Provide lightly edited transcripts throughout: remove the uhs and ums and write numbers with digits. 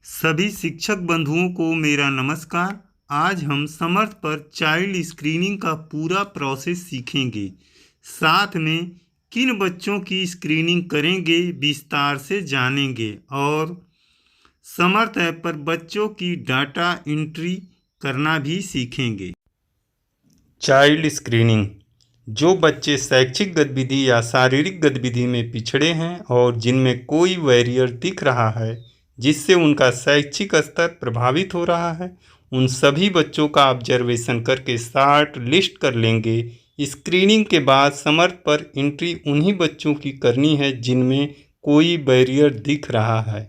सभी शिक्षक बंधुओं को मेरा नमस्कार। आज हम समर्थ पर चाइल्ड स्क्रीनिंग का पूरा प्रोसेस सीखेंगे। साथ में किन बच्चों की स्क्रीनिंग करेंगे विस्तार से जानेंगे और समर्थ ऐप पर बच्चों की डाटा एंट्री करना भी सीखेंगे। चाइल्ड स्क्रीनिंग जो बच्चे शैक्षिक गतिविधि या शारीरिक गतिविधि में पिछड़े हैं और जिनमें कोई बैरियर दिख रहा है जिससे उनका शैक्षिक स्तर प्रभावित हो रहा है, उन सभी बच्चों का ऑब्जर्वेशन करके शॉर्ट लिस्ट कर लेंगे। स्क्रीनिंग के बाद समर्थ पर एंट्री उन्हीं बच्चों की करनी है जिनमें कोई बैरियर दिख रहा है।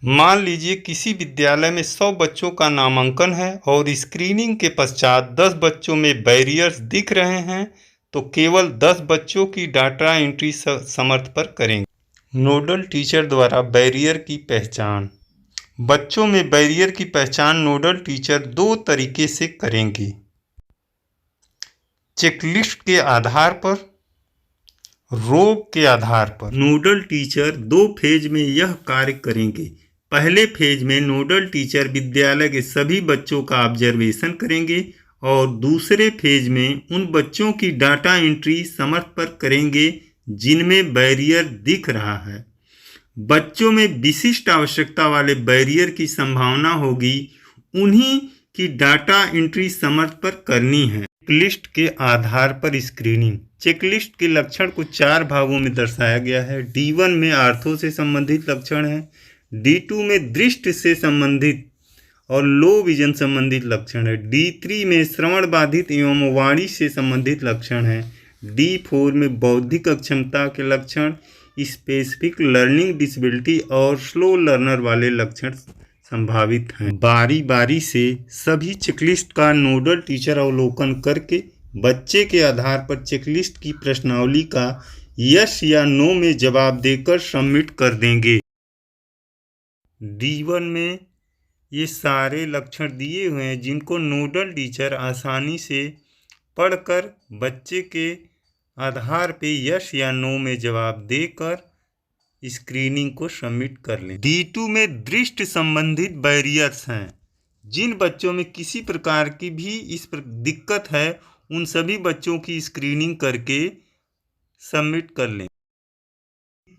मान लीजिए किसी विद्यालय में 100 बच्चों का नामांकन है और स्क्रीनिंग के पश्चात 10 बच्चों में बैरियर्स दिख रहे हैं, तो केवल 10 बच्चों की डाटा एंट्री समर्थ पर करेंगे। नोडल टीचर द्वारा बैरियर की पहचान। बच्चों में बैरियर की पहचान नोडल टीचर 2 तरीके से करेंगे। चेकलिस्ट के आधार पर, रोग के आधार पर। नोडल टीचर 2 फेज में यह कार्य करेंगे। पहले फेज में नोडल टीचर विद्यालय के सभी बच्चों का ऑब्जर्वेशन करेंगे और दूसरे फेज में उन बच्चों की डाटा एंट्री समर्थ पर करेंगे जिनमें बैरियर दिख रहा है। बच्चों में विशिष्ट आवश्यकता वाले बैरियर की संभावना होगी, उन्हीं की डाटा एंट्री समर्थ पर करनी है। चेकलिस्ट के आधार पर स्क्रीनिंग। चेकलिस्ट के लक्षण को 4 भागों में दर्शाया गया है। D1 में आर्थो से संबंधित लक्षण है, D2 में दृष्टि से संबंधित और लो विजन संबंधित लक्षण है, D3 में श्रवण बाधित एवं वाणी से संबंधित लक्षण है, D4 में बौद्धिक अक्षमता के लक्षण, स्पेसिफिक लर्निंग डिसेबिलिटी और स्लो लर्नर वाले लक्षण संभावित हैं। बारी बारी से सभी चेकलिस्ट का नोडल टीचर अवलोकन करके बच्चे के आधार पर चेकलिस्ट की प्रश्नावली का यस या नो में जवाब देकर सबमिट कर देंगे। D1 में ये सारे लक्षण दिए हुए हैं जिनको नोडल टीचर आसानी से पढ़कर बच्चे के आधार पे यस या नो में जवाब देकर स्क्रीनिंग को सबमिट कर लें। D2 में दृष्टि संबंधित बैरियर्स हैं। जिन बच्चों में किसी प्रकार की भी इस पर दिक्कत है, उन सभी बच्चों की स्क्रीनिंग करके सबमिट कर लें।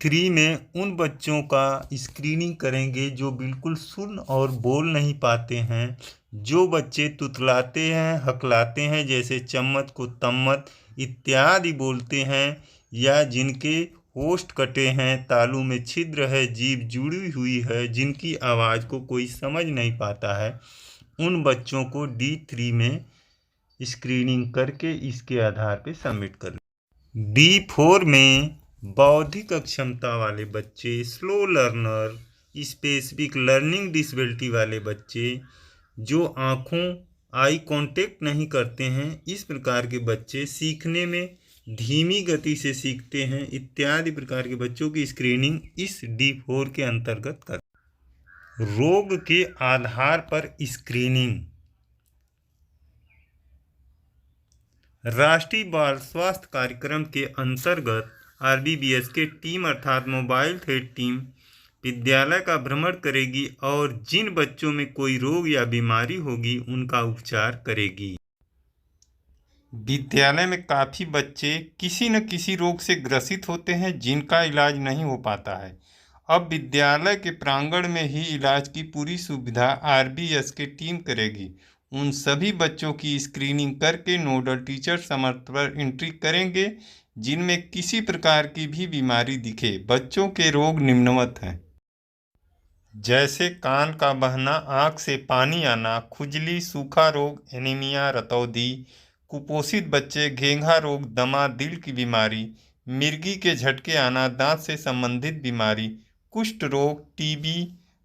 3 में उन बच्चों का स्क्रीनिंग करेंगे जो बिल्कुल सुन और बोल नहीं पाते हैं। जो बच्चे तुतलाते हैं, हकलाते हैं, जैसे चम्मच को तम्मत इत्यादि बोलते हैं, या जिनके होस्ट कटे हैं, तालू में छिद्र है, जीभ जुड़ी हुई है, जिनकी आवाज़ को कोई समझ नहीं पाता है, उन बच्चों को D3 में स्क्रीनिंग करके इसके आधार पे सबमिट कर लें। D4 में बौद्धिक अक्षमता वाले बच्चे, slow learner, specific learning disability वाले बच्चे, जो आँखों आई कांटेक्ट नहीं करते हैं, इस प्रकार के बच्चे, सीखने में धीमी गति से सीखते हैं इत्यादि प्रकार के बच्चों की स्क्रीनिंग इस D4 के अंतर्गत कर। रोग के आधार पर स्क्रीनिंग। राष्ट्रीय बाल स्वास्थ्य कार्यक्रम के अंतर्गत RBBS के टीम अर्थात मोबाइल हेल्थ टीम विद्यालय का भ्रमण करेगी और जिन बच्चों में कोई रोग या बीमारी होगी उनका उपचार करेगी। विद्यालय में काफ़ी बच्चे किसी न किसी रोग से ग्रसित होते हैं जिनका इलाज नहीं हो पाता है। अब विद्यालय के प्रांगण में ही इलाज की पूरी सुविधा RBS की टीम करेगी। उन सभी बच्चों की स्क्रीनिंग करके नोडल टीचर समर्थ पर एंट्री करेंगे जिनमें किसी प्रकार की भी बीमारी दिखे। बच्चों के रोग निम्नवत हैं, जैसे कान का बहना, आँख से पानी आना, खुजली, सूखा रोग, एनीमिया, रतौंधी, कुपोषित बच्चे, घेंघा रोग, दमा, दिल की बीमारी, मिर्गी के झटके आना, दांत से संबंधित बीमारी, कुष्ठ रोग, TB,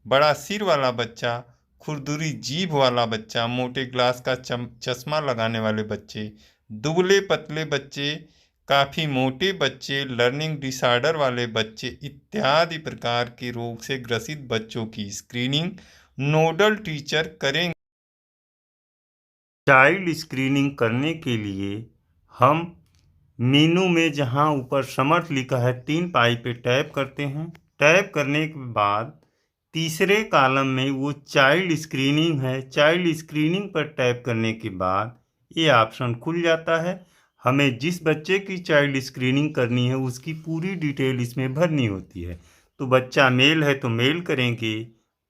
बड़ा सिर वाला बच्चा, खुरदुरी जीभ वाला बच्चा, मोटे ग्लास का चश्मा लगाने वाले बच्चे, दुबले पतले बच्चे, काफ़ी मोटे बच्चे, लर्निंग डिसऑर्डर वाले बच्चे इत्यादि प्रकार के रोग से ग्रसित बच्चों की स्क्रीनिंग नोडल टीचर करेंगे। चाइल्ड स्क्रीनिंग करने के लिए हम मेनू में जहां ऊपर समर्थ लिखा है 3 पाई पे टैप करते हैं। टैप करने के बाद तीसरे कॉलम में वो चाइल्ड स्क्रीनिंग है, चाइल्ड स्क्रीनिंग पर टैप करने के बाद ये ऑप्शन खुल जाता है। हमें जिस बच्चे की चाइल्ड स्क्रीनिंग करनी है उसकी पूरी डिटेल इसमें भरनी होती है। तो बच्चा मेल है तो मेल करेंगे,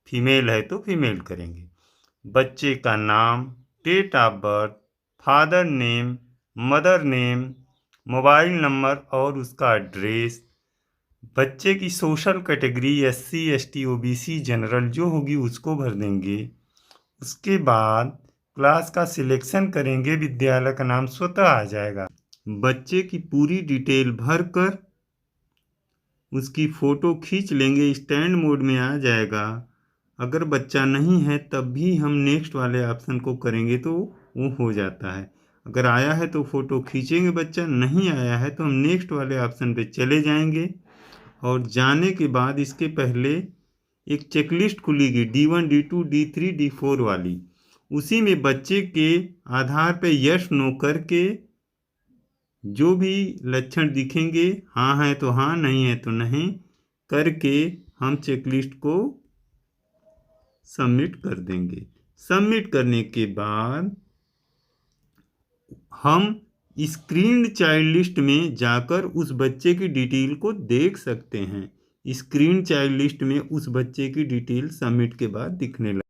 फीमेल है तो फीमेल करेंगे। बच्चे का नाम, date of birth, father name, mother name, mobile number और उसका एड्रेस, बच्चे की social category SC ST OBC general जो होगी उसको भर देंगे। उसके बाद क्लास का सिलेक्शन करेंगे, विद्यालय का नाम स्वतः आ जाएगा। बच्चे की पूरी डिटेल भरकर उसकी फ़ोटो खींच लेंगे, स्टैंड मोड में आ जाएगा। अगर बच्चा नहीं है तब भी हम नेक्स्ट वाले ऑप्शन को करेंगे तो वो हो जाता है। अगर आया है तो फ़ोटो खींचेंगे, बच्चा नहीं आया है तो हम नेक्स्ट वाले ऑप्शन पे चले जाएंगे। और जाने के बाद इसके पहले एक चेकलिस्ट खुलेगी D1 D2 D3 D4 वाली, उसी में बच्चे के आधार पे यस नो करके जो भी लक्षण दिखेंगे, हाँ है तो हाँ, नहीं है तो नहीं करके हम चेकलिस्ट को सबमिट कर देंगे। सबमिट करने के बाद हम स्क्रीन चाइल्ड लिस्ट में जाकर उस बच्चे की डिटेल को देख सकते हैं। स्क्रीन चाइल्ड लिस्ट में उस बच्चे की डिटेल सबमिट के बाद दिखने लगे।